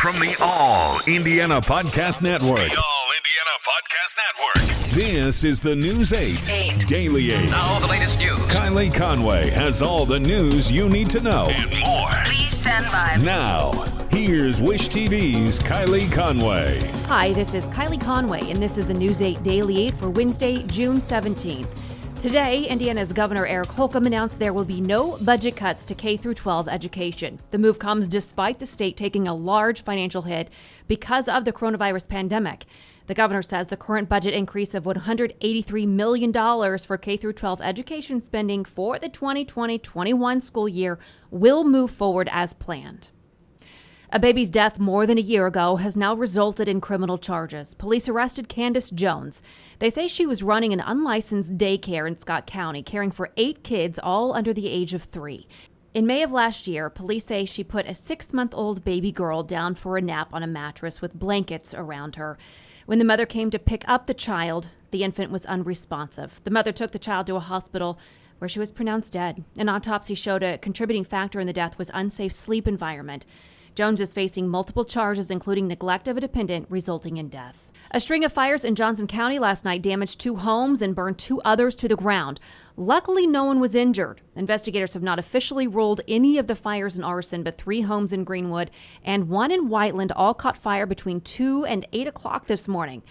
From the All Indiana Podcast Network. The All Indiana Podcast Network. This is the News 8 Daily 8. Now the latest news. Kylie Conway has all the news you need to know. And more. Please stand by. Now, here's Wish TV's Kylie Conway. Hi, this is Kylie Conway, and this is the News 8 Daily 8 for Wednesday, June 17th. Today, Indiana's Governor Eric Holcomb announced there will be no budget cuts to K-12 education. The move comes despite the state taking a large financial hit because of the coronavirus pandemic. The governor says the current budget increase of $183 million for K-12 education spending for the 2020-21 school year will move forward as planned. A baby's death more than a year ago has now resulted in criminal charges. Police arrested Candace Jones. They say she was running an unlicensed daycare in Scott County, caring for 8 kids, all under the age of 3. In May of last year, police say she put a 6-month-old baby girl down for a nap on a mattress with blankets around her. When the mother came to pick up the child, the infant was unresponsive. The mother took the child to a hospital where she was pronounced dead. An autopsy showed a contributing factor in the death was unsafe sleep environment. Jones is facing multiple charges, including neglect of a dependent, resulting in death. A string of fires in Johnson County last night damaged 2 homes and burned 2 others to the ground. Luckily, no one was injured. Investigators have not officially ruled any of the fires in arson, but 3 homes in Greenwood and 1 in Whiteland all caught fire between 2 and 8 o'clock this morning.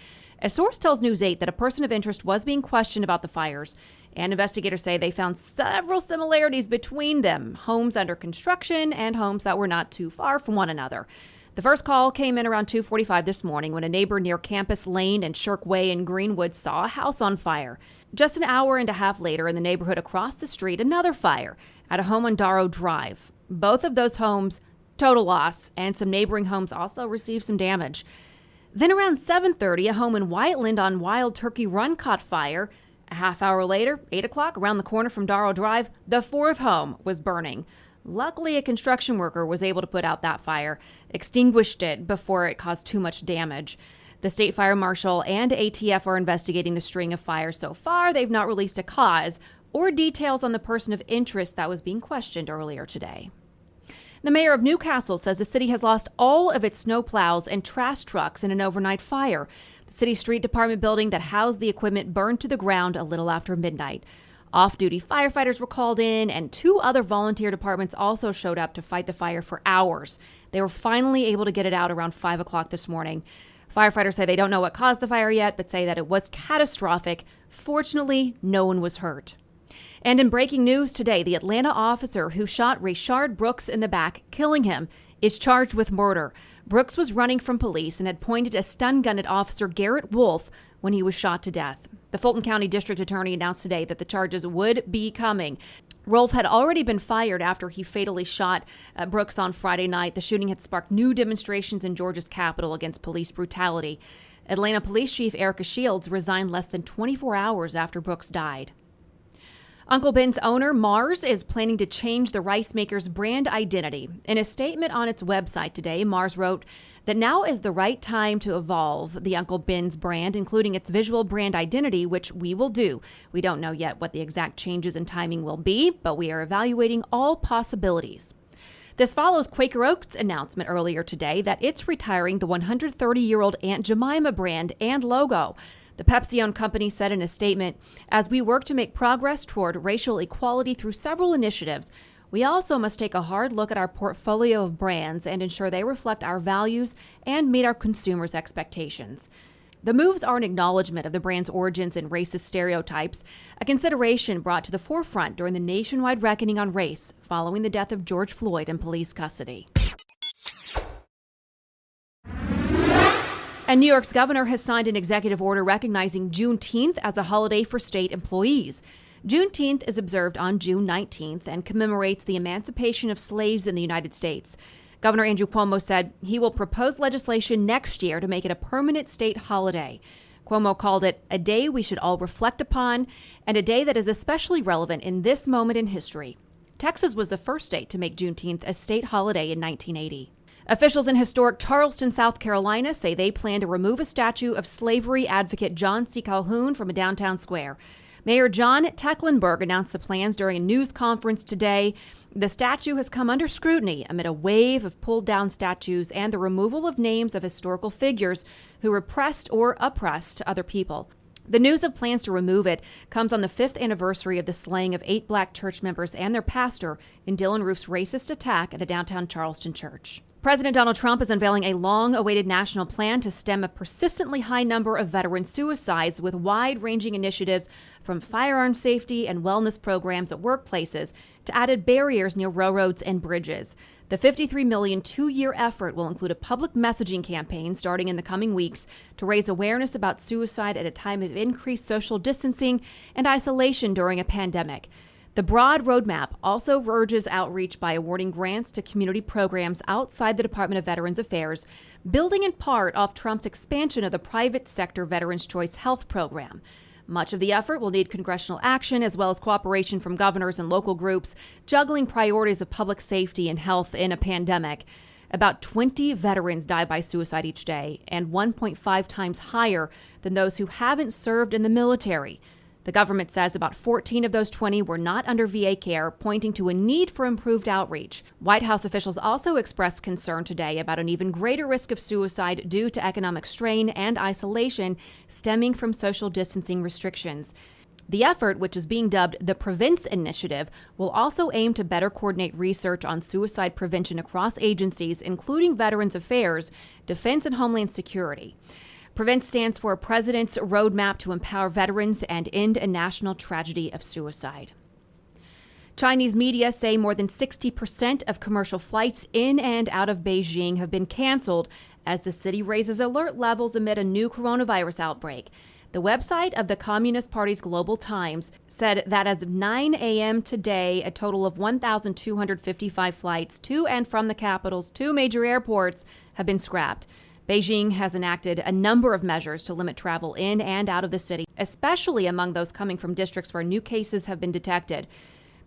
A source tells News 8 that a person of interest was being questioned about the fires, and investigators say they found several similarities between them, homes under construction and homes that were not too far from one another. The first call came in around 2:45 this morning when a neighbor near Campus Lane and Shirk Way in Greenwood saw a house on fire. Just an hour and a half later, in the neighborhood across the street, another fire at a home on Darrow Drive. Both of those homes, total loss, and some neighboring homes also received some damage. Then around 7:30, a home in Whiteland on Wild Turkey Run caught fire. A half hour later, 8 o'clock, around the corner from Darrow Drive, the 4th home was burning. Luckily, a construction worker was able to put out that fire, extinguished it before it caused too much damage. The state fire marshal and ATF are investigating the string of fires so far. They've not released a cause or details on the person of interest that was being questioned earlier today. The mayor of Newcastle says the city has lost all of its snowplows and trash trucks in an overnight fire. The city street department building that housed the equipment burned to the ground a little after midnight. Off-duty firefighters were called in, and 2 other volunteer departments also showed up to fight the fire for hours. They were finally able to get it out around 5 o'clock this morning. Firefighters say they don't know what caused the fire yet, but say that it was catastrophic. Fortunately, no one was hurt. And in breaking news today, the Atlanta officer who shot Rayshard Brooks in the back, killing him, is charged with murder. Brooks was running from police and had pointed a stun gun at Officer Garrett Wolf when he was shot to death. The Fulton County District Attorney announced today that the charges would be coming. Wolf had already been fired after he fatally shot Brooks on Friday night. The shooting had sparked new demonstrations in Georgia's capital against police brutality. Atlanta Police Chief Erica Shields resigned less than 24 hours after Brooks died. Uncle Ben's owner, Mars, is planning to change the rice maker's brand identity. In a statement on its website today, Mars wrote that now is the right time to evolve the Uncle Ben's brand, including its visual brand identity, which we will do. We don't know yet what the exact changes and timing will be, but we are evaluating all possibilities. This follows Quaker Oats' announcement earlier today that it's retiring the 130-year-old Aunt Jemima brand and logo. The Pepsi-owned company said in a statement, "As we work to make progress toward racial equality through several initiatives, we also must take a hard look at our portfolio of brands and ensure they reflect our values and meet our consumers' expectations." The moves are an acknowledgement of the brand's origins and racist stereotypes, a consideration brought to the forefront during the nationwide reckoning on race following the death of George Floyd in police custody. And New York's governor has signed an executive order recognizing Juneteenth as a holiday for state employees. Juneteenth is observed on June 19th and commemorates the emancipation of slaves in the United States. Governor Andrew Cuomo said he will propose legislation next year to make it a permanent state holiday. Cuomo called it a day we should all reflect upon and a day that is especially relevant in this moment in history. Texas was the first state to make Juneteenth a state holiday in 1980. Officials in historic Charleston, South Carolina, say they plan to remove a statue of slavery advocate John C. Calhoun from a downtown square. Mayor John Tecklenburg announced the plans during a news conference today. The statue has come under scrutiny amid a wave of pulled-down statues and the removal of names of historical figures who repressed or oppressed other people. The news of plans to remove it comes on the 5th anniversary of the slaying of 8 black church members and their pastor in Dylan Roof's racist attack at a downtown Charleston church. President Donald Trump is unveiling a long-awaited national plan to stem a persistently high number of veteran suicides with wide-ranging initiatives from firearm safety and wellness programs at workplaces to added barriers near railroads and bridges. The $53 million two-year effort will include a public messaging campaign starting in the coming weeks to raise awareness about suicide at a time of increased social distancing and isolation during a pandemic. The broad roadmap also urges outreach by awarding grants to community programs outside the Department of Veterans Affairs, building in part off Trump's expansion of the private sector Veterans Choice Health Program. Much of the effort will need congressional action as well as cooperation from governors and local groups, juggling priorities of public safety and health in a pandemic. About 20 veterans die by suicide each day, and 1.5 times higher than those who haven't served in the military. The government says about 14 of those 20 were not under VA care, pointing to a need for improved outreach. White House officials also expressed concern today about an even greater risk of suicide due to economic strain and isolation stemming from social distancing restrictions. The effort, which is being dubbed the Prevents Initiative, will also aim to better coordinate research on suicide prevention across agencies, including Veterans Affairs, Defense and Homeland Security. PREVENT stands for President's Roadmap to Empower Veterans and End a National Tragedy of Suicide. Chinese media say more than 60% of commercial flights in and out of Beijing have been canceled as the city raises alert levels amid a new coronavirus outbreak. The website of the Communist Party's Global Times said that as of 9 a.m. today, a total of 1,255 flights to and from the capital's 2 major airports have been scrapped. Beijing has enacted a number of measures to limit travel in and out of the city, especially among those coming from districts where new cases have been detected.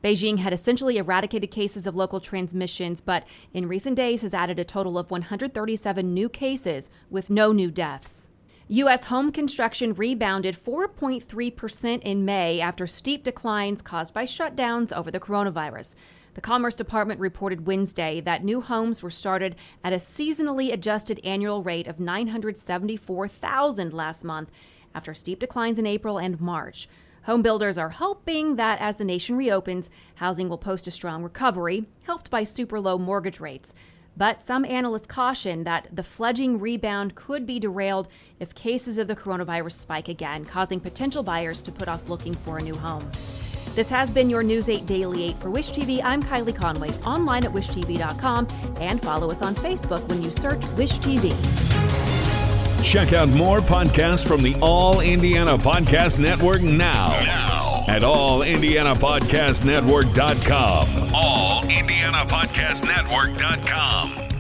Beijing had essentially eradicated cases of local transmissions, but in recent days has added a total of 137 new cases with no new deaths. U.S. home construction rebounded 4.3% in May after steep declines caused by shutdowns over the coronavirus. The Commerce Department reported Wednesday that new homes were started at a seasonally adjusted annual rate of 974,000 last month after steep declines in April and March. Home builders are hoping that as the nation reopens, housing will post a strong recovery, helped by super low mortgage rates. But some analysts caution that the fledgling rebound could be derailed if cases of the coronavirus spike again, causing potential buyers to put off looking for a new home. This has been your News 8 Daily 8 for Wish TV. I'm Kylie Conway, online at wishtv.com, and follow us on Facebook when you search Wish TV. Check out more podcasts from the All Indiana Podcast Network now at allindianapodcastnetwork.com. allindianapodcastnetwork.com.